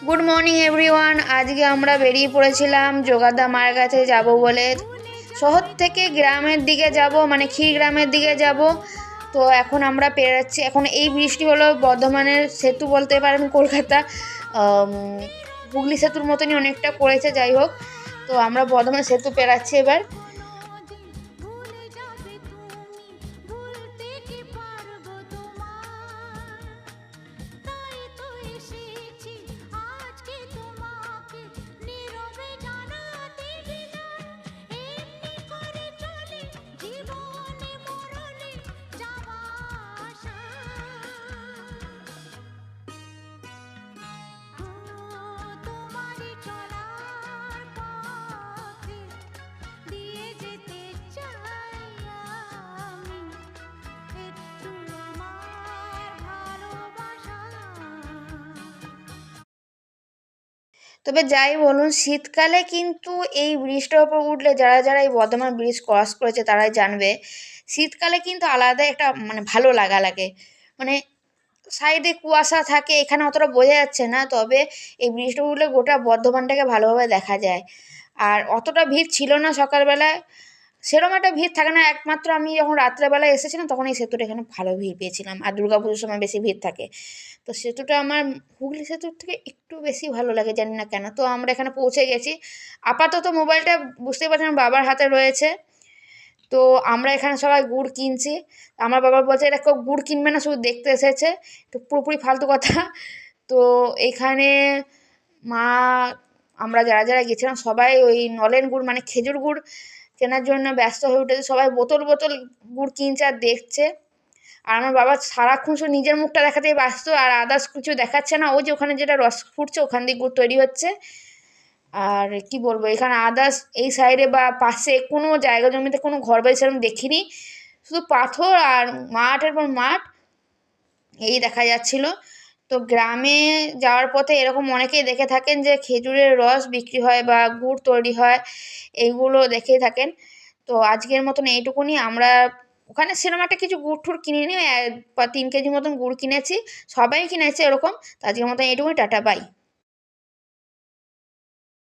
Good morning everyone. আজকে আমরা বেরিয়ে পড়েছিলাম যোগাদা মায়ের কাছে যাব বলে। শহর থেকে গ্রামের দিকে যাব, মানে ক্ষীরগ্রামের দিকে যাব। তো এখন আমরা পেরোচ্ছি। এখন এই বৃষ্টি হলো বর্ধমানের সেতু বলতে পারেন, কলকাতা হুগলি সেতুর মতনই অনেকটা করেছে। যাই হোক, তো আমরা বর্ধমান সেতু পেরাচ্ছি এবার। তবে যাই বলুন, শীতকালে কিন্তু এই ব্রিজটার ওপর উঠলে যারা যারা এই বর্ধমান ব্রিজ ক্রস করেছে তারাই জানবে, শীতকালে কিন্তু আলাদা একটা মানে ভালো লাগে। মানে সাইডে কুয়াশা থাকে, এখানে অতটা বোঝা যাচ্ছে না, তবে এই ব্রিজটা উঠলে গোটা বর্ধমানটাকে ভালোভাবে দেখা যায়। আর অতটা ভিড় ছিল না সকালবেলায়, সেরকম একটা ভিড় থাকে না। একমাত্র আমি যখন রাত্রেবেলায় এসেছিলাম তখন এই সেতুটা এখানে ভালো ভিড় পেয়েছিলাম, আর দুর্গাপুজোর সময় বেশি ভিড় থাকে। তো সেতুটা আমার হুগলি সেতুর থেকে একটু বেশি ভালো লাগে, জানি না কেন। তো আমরা এখানে পৌঁছে গেছি। আপাতত মোবাইলটা বুঝতেই পারছেন বাবার হাতে রয়েছে। তো আমরা এখানে সবাই গুড় কিনছি। আমার বাবা বলছে এটা কেউ গুড় কিনবে না, শুধু দেখতে এসেছে। তো পুরোপুরি ফালতু কথা। তো এখানে মা, আমরা যারা যারা গেছিলাম সবাই ওই নলেন গুড় মানে খেজুর গুড় কেনার জন্য ব্যস্ত হয়ে উঠেছে। সবাই বোতল বোতল গুড় কিনছে আর দেখছে। আর আমার বাবা সারাক্ষণ শুধু নিজের মুখটা দেখাতেই ব্যস্ত, আর আদার্স কিছু দেখাচ্ছে না। ওই যে ওখানে যেটা রস ফুটছে ওখান দিয়ে গুড় তৈরি হচ্ছে। আর কি বলবো, এখানে আদার্স এই সাইডে বা পাশে কোনো জায়গা জমিতে কোনো ঘর বাড়ি সেরকম দেখিনি। শুধু পাথর আর মাঠের পর মাঠ এই দেখা যাচ্ছিল। তো গ্রামে যাওয়ার পথে এরকম অনেকেই দেখে থাকেন যে খেজুরের রস বিক্রি হয় বা গুড় তৈরি হয়, এইগুলো দেখেই থাকেন। তো আজকের মতন এইটুকুনি। আমরা ওখানে সেরকম একটা কিছু গুড় টুড় কিনিনি, 3 কেজি মতন গুড় কিনেছি, সবাই কিনেছে এরকম। তো আজকের মতন এইটুকুনি, টাটা বাই।